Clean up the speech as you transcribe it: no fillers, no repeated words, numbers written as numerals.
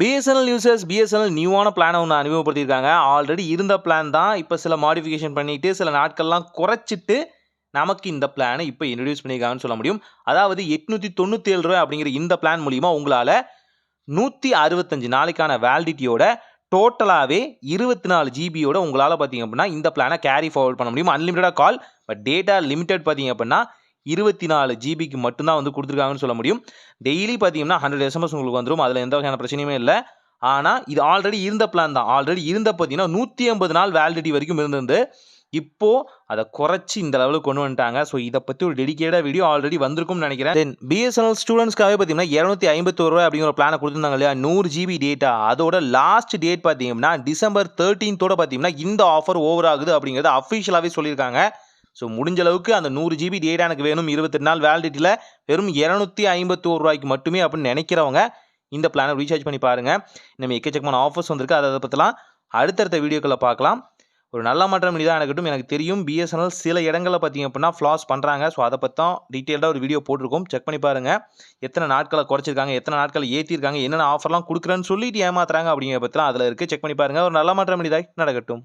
BSNL users BSNL நியூவான பிளானை ஒன்று அறிமுகப்படுத்தியிருக்காங்க. Already இருந்த பிளான் தான் இப்போ சில மாடிஃபிகேஷன் பண்ணிட்டு சில நாட்கள்லாம் குறைச்சிட்டு நமக்கு இந்த பிளானை இப்போ இன்ட்ரடியூஸ் பண்ணியிருக்காங்கன்னு சொல்ல முடியும். அதாவது ரூ. 897 அப்படிங்கிற இந்த பிளான் மூலிமா உங்களால் 165 நாளைக்கான வேலிடிட்டியோட டோட்டலாகவே 24 ஜிபியோட உங்களால் பார்த்தீங்க அப்படின்னா இந்த பிளானை கேரி ஃபார்வர்ட் பண்ண முடியும். அன்லிமிட்டடாக கால், பட் டேட்டா லிமிடெட் பார்த்தீங்க அப்படின்னா 24 ஜிபிக்கு மட்டும்தான் வந்து கொடுத்துருக்காங்கன்னு சொல்ல முடியும். டெய்லி பார்த்தீங்கன்னா 100 எஸ்எம்எஸ் உங்களுக்கு வந்துடும். அதில் எந்த வகையான பிரச்சனையுமே இல்லை. ஆனால் இது ஆல்ரெடி இருந்த பிளான் தான். ஆல்ரெடி இருந்த பார்த்தீங்கன்னா 180 நாள் வேலிடிட்டி வரைக்கும் இருந்திருந்து இப்போது அதை குறைச்சி இந்த லெவலுக்கு கொண்டு வந்துட்டாங்க. ஸோ இதை பற்றி ஒரு டெடிக்கேட்டாக வீடியோ ஆல்ரெடி வந்திருக்கும்னு நினைக்கிறேன். தென் பிஎஸ்என்எல் ஸ்டூடெண்ட்ஸ்க்காகவே பார்த்தீங்கன்னா ரூ. 251 அப்படிங்கிற ஒரு பிளானை கொடுத்துருந்தாங்க இல்லையா, 100 ஜிபி டேட்டா. அதோட லாஸ்ட் டேட் பார்த்தீங்கன்னா December 13 பார்த்தீங்கன்னா இந்த ஆஃபர் ஓவர் ஆகுது அப்படிங்கிறது அஃபிஷியலாகவே சொல்லியிருக்காங்க. ஸோ முடிஞ்ச அளவுக்கு அந்த 100 ஜிபி டேட்டா எனக்கு வேணும் 28 நாள் வேலிடிட்டியில் வெறும் ரூ. 251 மட்டுமே அப்படின்னு நினைக்கிறவங்க இந்த பிளானை ரீசார்ஜ் பண்ணி பாருங்கள். நம்ம எக்கச்சக்கமான ஆஃபர்ஸ் வந்திருக்கு. அதை பற்றிலாம் அடுத்தடுத்த வீடியோக்களில் பார்க்கலாம். ஒரு நல்ல மாற்றம் இதாக இருக்கட்டும். எனக்கு தெரியும் பிஎஸ்என்எல் சில இடங்களில் பார்த்தீங்க அப்படின்னா ஃப்ளாஸ் பண்ணுறாங்க. ஸோ அதை பற்றி தான் டீட்டெயில்டாக ஒரு வீடியோ போட்டிருக்கோம். செக் பண்ணி பாருங்கள். எத்தனை நாட்களை குறைச்சிருக்காங்க, எத்தனை நாட்களை ஏற்றிருக்காங்க, என்னென்ன ஆஃபர்லாம் கொடுக்குறேன்னு சொல்லிட்டு ஏமாத்துறாங்க அப்படிங்கிற பற்றிலாம் அதில் இருக்குது. செக் பண்ணி பாருங்கள். ஒரு நல்ல மாற்றம் இதாக நடக்கட்டும்.